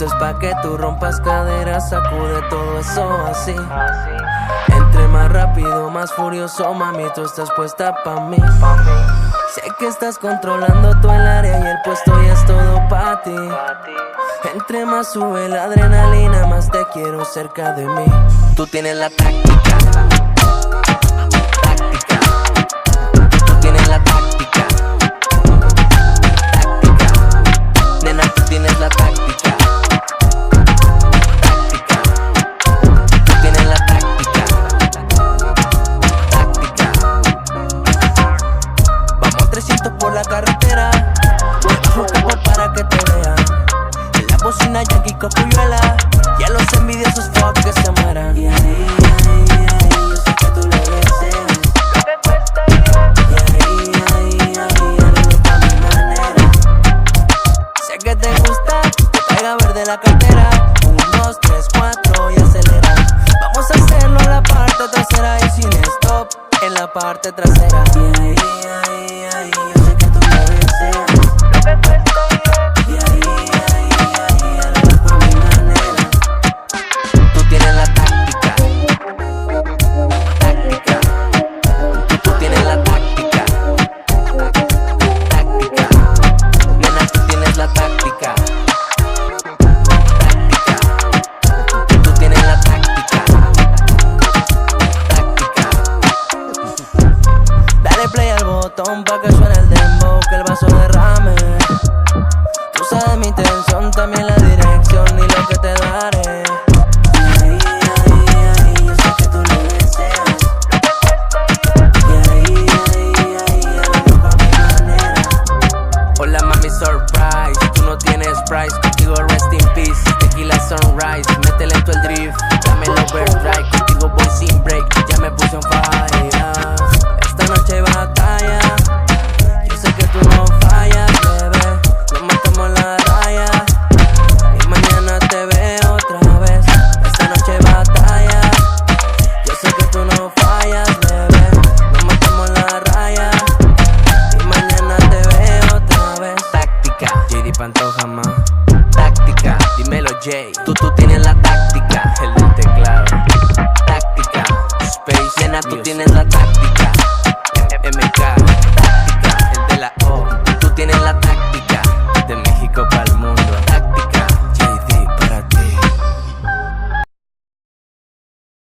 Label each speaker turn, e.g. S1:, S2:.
S1: Esto es pa' que tú rompas caderas, sacude todo eso así. Entre más rápido, más furioso, mami, tú estás puesta pa' mí. Sé que estás controlando tú el área y el puesto ya es todo pa' ti. Entre más sube la adrenalina, más te quiero cerca de mí. Tú tienes la táctica. Táctica. Tú tienes la táctica. Táctica. Nena, tú tienes la táctica. Táctica. Tú tienes la táctica. Táctica. Vamos a 300 por la carretera. Debajo capo para que te vea. En la bocina Yankee Copuyuela. Y a los envidiosos fuck que se mueran. Y ahí, yo sé que tú lo deseas. Lo que cuesta y hazlo pa' mi manera. Sé que te gusta, te traiga verde la cartera. 1, 2, 3, 4 y acelera. Vamos a hacerlo en la parte trasera y sin stop en la parte trasera. Y ahí, yo sé que tú lo deseas. Lo que cuesta y hazlo pa' mi manera. Tú tienes la táctica. Táctica. Tú tienes la táctica. Táctica. Nena, tú tienes la táctica. Táctica. Tú tienes la táctica. Táctica. Dale play al botón pa' que suene el dembow, que el vaso derrame. Tú sabes mi intención, también la dirección y lo que te daré. Yo sé que tú lo deseas. Y hazlo pa' mi manera. Hola mami surprise, tú no tienes price, contigo rest in peace. Tequila sunrise, métele en tu el drift, dame el overdrive, contigo voy sin break, ya me puse on fire. Esta noche hay batalla, yo sé que tú no fallas, bebé. Nos matamos en la raya y mañana te veo otra vez. Esta noche hay batalla, yo sé que tú no fallas, bebé. Nos matamos en la raya y mañana te veo otra vez. Táctica, JD Pantoja más. Táctica, dímelo Jay. Tú tienes la táctica, el del teclado. Táctica, Space, nena, tú tienes la